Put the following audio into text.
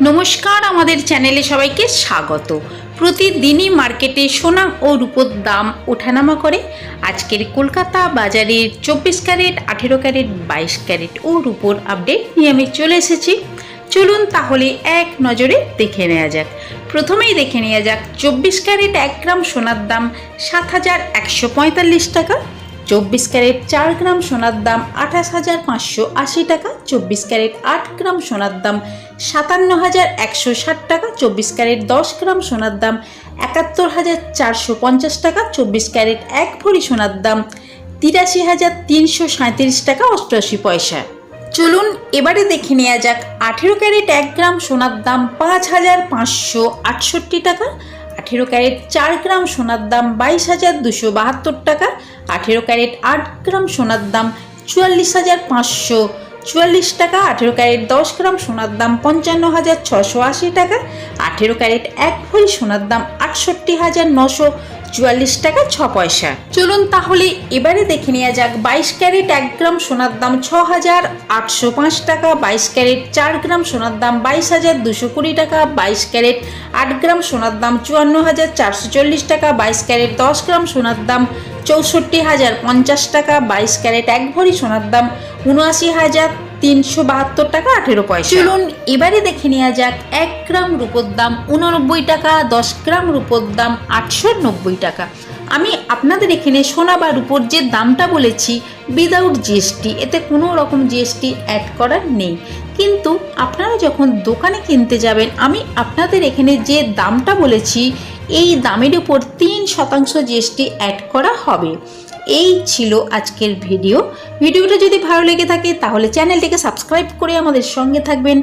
নমস্কার, আমাদের চ্যানেলে সবাইকে স্বাগত। প্রতিদিনই মার্কেটে সোনা ও রূপোর দাম ওঠানামা করে। আজকের কলকাতা বাজারের 24 ক্যারেট, 18 ক্যারেট, 22 ক্যারেট ও রূপোর আপডেট নিয়ে আমি চলে এসেছি। চলুন তাহলে এক নজরে দেখে নেওয়া যাক। প্রথমেই দেখে নেওয়া যাক 24 ক্যারেট 1 গ্রাম সোনার দাম 7,145 টাকা। 24 ক্যারেট 4 গ্রাম সোনার দাম 28,580 টাকা। 24 ক্যারেট 8 গ্রাম সোনার দাম 57,160 টাকা। 24 ক্যারেট 10 গ্রাম সোনার দাম 71,450 টাকা। 24 ক্যারেট 1 ভরি সোনার দাম 83,337 টাকা 88 পয়সা। চলুন এবারে দেখে নেওয়া যাক 18 ক্যারেট 1 গ্রাম সোনার দাম 5,568 টাকা। 18 ক্যারেট 4 গ্রাম সোনার দাম 22,272 টাকা। 18 ক্যারেট 8 গ্রাম সোনার দাম 44,544 টাকা। 18 ক্যারেট 10 গ্রাম সোনার দাম 55,680 টাকা। 18 ক্যারেট 1 ভরি সোনার দাম 68,944 টাকা 6 পয়সা। চলুন তাহলে এবারে দেখে নেওয়া যাক 22 ক্যারেট 1 গ্রাম সোনার দাম 6,805 টাকা। 22 ক্যারেট 4 গ্রাম সোনার দাম 22,220 টাকা। 22 ক্যারেট 8 গ্রাম সোনার দাম 54,440 টাকা। 22 ক্যারেট 10 গ্রাম সোনার দাম 64,050 টাকা। 22 ক্যারেট 1 ভরি সোনার দাম 79,372 টাকা 18 পয়সা। চলুন এবারে দেখে নেওয়া যাক 1 গ্রাম রূপোর দাম 89 টাকা। 10 গ্রাম রূপোর দাম 890 টাকা। আমি আপনাদের এখানে সোনা বা রূপোর যে দামটা বলেছি উইদাউট জিএসটি, এতে কোনো রকম জিএসটি অ্যাড করার নেই। কিন্তু আপনারা যখন দোকানে কিনতে যাবেন, আমি আপনাদের এখানে যে দামটা বলেছি এই দামের উপর 3% জিএসটি অ্যাড করা হবে। এই ছিল আজকের ভিডিওটা যদি ভালো লেগে থাকে তাহলে চ্যানেলটিকে সাবস্ক্রাইব করে আমাদের সঙ্গে থাকবেন।